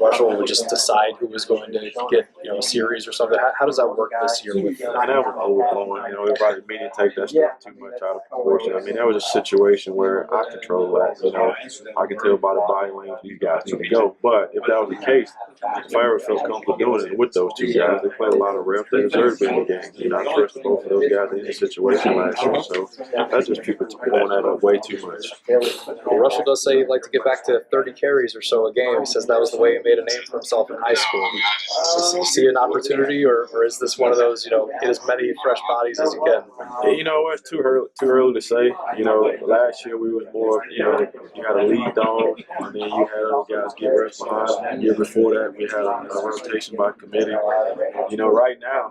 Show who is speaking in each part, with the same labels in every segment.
Speaker 1: Russell would just decide who was going to get a series or something. How does that work this year? With
Speaker 2: I know it was overblowing. Everybody media take that stuff too much out of proportion. I mean, that was a situation where I control that. I can tell by the body language these guys need to go. But if that was the case, if I ever felt comfortable doing it with those two guys, they played a lot of reps. They deserve to be in the game. I trusted both of those guys in this situation last year. So that's just people blowing that up way too much.
Speaker 1: Well, Russell does say he'd like to get back to 30 carries or so a game. He says that was the way he made a name for himself in high school. Does he see an opportunity, or is this one of those, get as many fresh bodies as you can?
Speaker 2: It's too early to say. Last year we was more, you had a lead dog, and then you had other guys get reps behind. The year before that, we had a rotation by committee. Right now,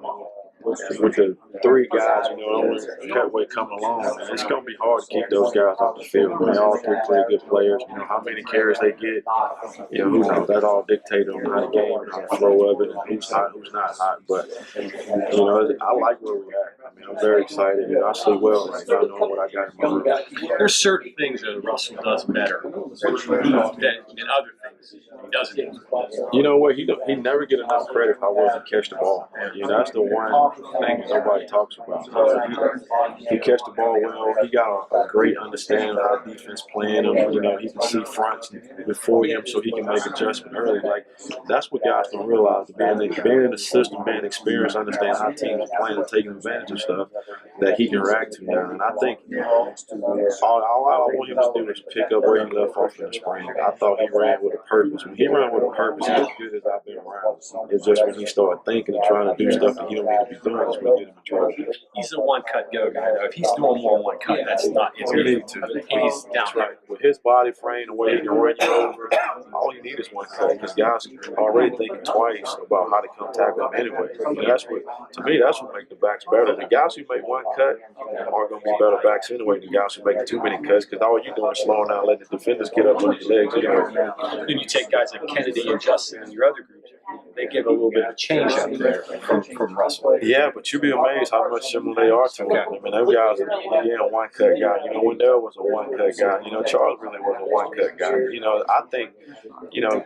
Speaker 2: with the three guys, only Petway coming along, man, it's going to be hard to keep those guys off the field. They all three pretty good players. How many carries they get, who knows? That all dictated on how the game and how the flow of it, and who's hot, who's not hot. But, I like where we're at. I'm very excited. I sleep well right now knowing what I got in my room.
Speaker 3: There's certain things that Russell does better than other things he doesn't do.
Speaker 2: You know what? He never get enough credit for how well he catch the ball. That's the one thing that nobody talks about. He catch the ball well. He got a great understanding of how defense playing him. He can see fronts before him, so he can make adjustment early. That's what guys don't realize. Being in the system, being experienced, understanding how teams are playing and taking advantage of stuff that he can react to now. And I think all I want him to do is pick up where he left off in the spring. I thought he ran with a purpose. When he ran with a purpose, he's as good as I've been around. It's just when he started thinking and trying to do stuff that he don't need to be doing is when he get him in trouble.
Speaker 3: He's a one-cut go guy, though. If he's doing more one-cut, that's not his
Speaker 2: game.
Speaker 3: He's down
Speaker 2: right. With his body frame, the way he can run you over, all you need is one cut because guys are already thinking twice about how to come tackle him anyway. And that's what makes the backs better. The guys who make one cut are going to be better backs anyway than the guys who make too many cuts because all you're doing is slowing down, letting the defenders get up on your legs anyway.
Speaker 3: Then you take guys like Kennedy and Justin and your other groups, they give a little bit of a change up there from Russell.
Speaker 2: Yeah, but you'd be amazed how much similar they are to him. Them guys are one-cut guy. Wendell was a one-cut guy. Charles really was a one-cut guy. I think,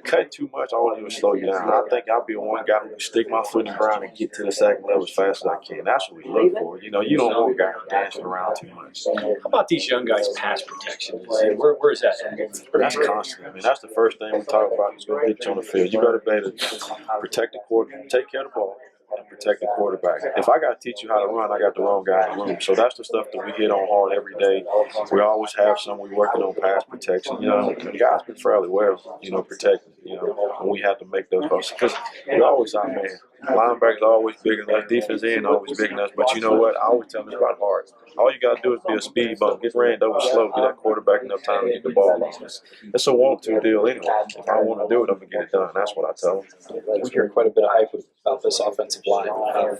Speaker 2: cut too much, all I do is slow you down. I think I'll be one guy who can stick my foot in the ground and get to the second level as fast as I can. That's what we look for. You don't want guys dancing around too much.
Speaker 3: How about these young guys' pass protection? Where is that at?
Speaker 2: That's constant. That's the first thing we talk about is going to get you on the field. You better be able to protect the quarterback, take care of the ball, and protect the quarterback. If I got to teach you how to run, I got the wrong guy in the room. So that's the stuff that we hit on hard every day. We always have someone working on pass protection. The guys been fairly well, protected, when we have to make those calls. Because we always out, man. Linebackers always big enough, defense end always big enough. But you know what? I always tell them it's about heart. All you got to do is be a speed bump, get ran over slow, get that quarterback enough time to get the ball off. It's a want-to deal anyway. If I want to do it, I'm going to get it done. That's what I tell them.
Speaker 1: We hear quite a bit of hype about this offensive line.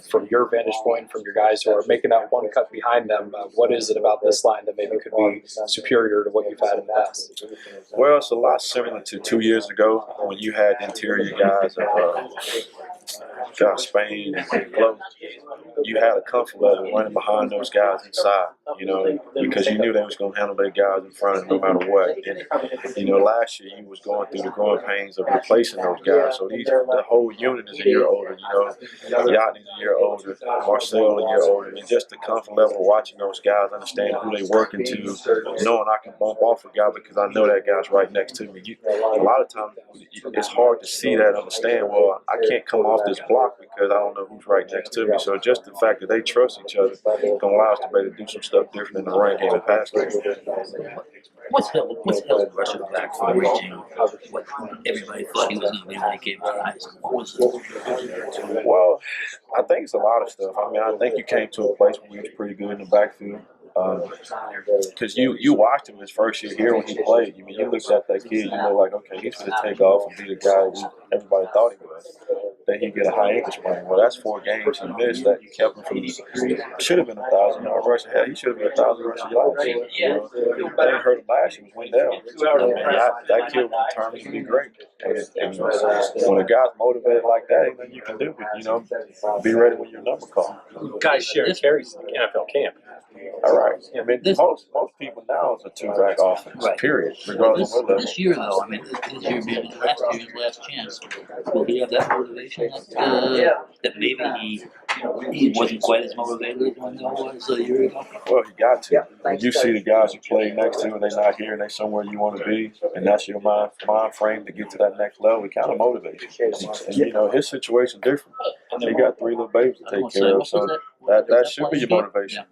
Speaker 1: From your vantage point, from your guys who are making that one cut behind them, what is it about this line that maybe could be superior to what you've had in the past?
Speaker 2: Well, it's a lot similar to 2 years ago when you had interior guys of Spain and Glow. You had a comfort level running behind those guys inside, because you knew they was going to handle their guys in front of them no matter what. And, last year you was going through the growing pains of replacing those guys. So the whole unit is a year older, Yachtney's a year older, Marcel a year older, and just the comfort level of watching those guys, understanding who they working to, knowing I can bump off a guy because I know that guy's right next to me. A lot of times it's hard to see that, understand, well, I can't come off this block because I don't know who's right next to me. So just the fact that they trust each other can allow us to be able to do some stuff different in the run game and pass game.
Speaker 4: What's held Russell back from reaching what everybody thought he was going to be when he came to high school? What was it?
Speaker 2: Well, I think it's a lot of stuff. I think you came to a place where he was pretty good in the backfield. Because you watched him his first year here when he played. You looked at that kid, you know, like, okay, he's going to take off and be the guy that everybody thought he was. that he get a high ankle sprain. Well, that's 4 games he missed that you kept him from. Should have been 1,000-yard rushing. Hell, he should have been 1,000 rushing last year. You know, the thing hurt him last year was Wendell. I mean, that kid was determined to be great. And when a guy's motivated like that, anything you can do, you know, be ready when your number called.
Speaker 3: Guys share carries in NFL camp.
Speaker 2: All right. I mean, most people now is a 2-back offense.
Speaker 4: Right.
Speaker 2: Period. Regardless of what level.
Speaker 4: This year, though, I mean, this year being last year's last chance, will he have that motivation that maybe he wasn't quite as motivated as Wendell was a year ago?
Speaker 2: Well, you got to. When you see the guys you play next to and they're not here and they're somewhere you want to be, and that's your mind frame to get to that next level, it kind of motivates you. And, you know, his situation different. He got 3 little babies to take care of, so that should be your motivation.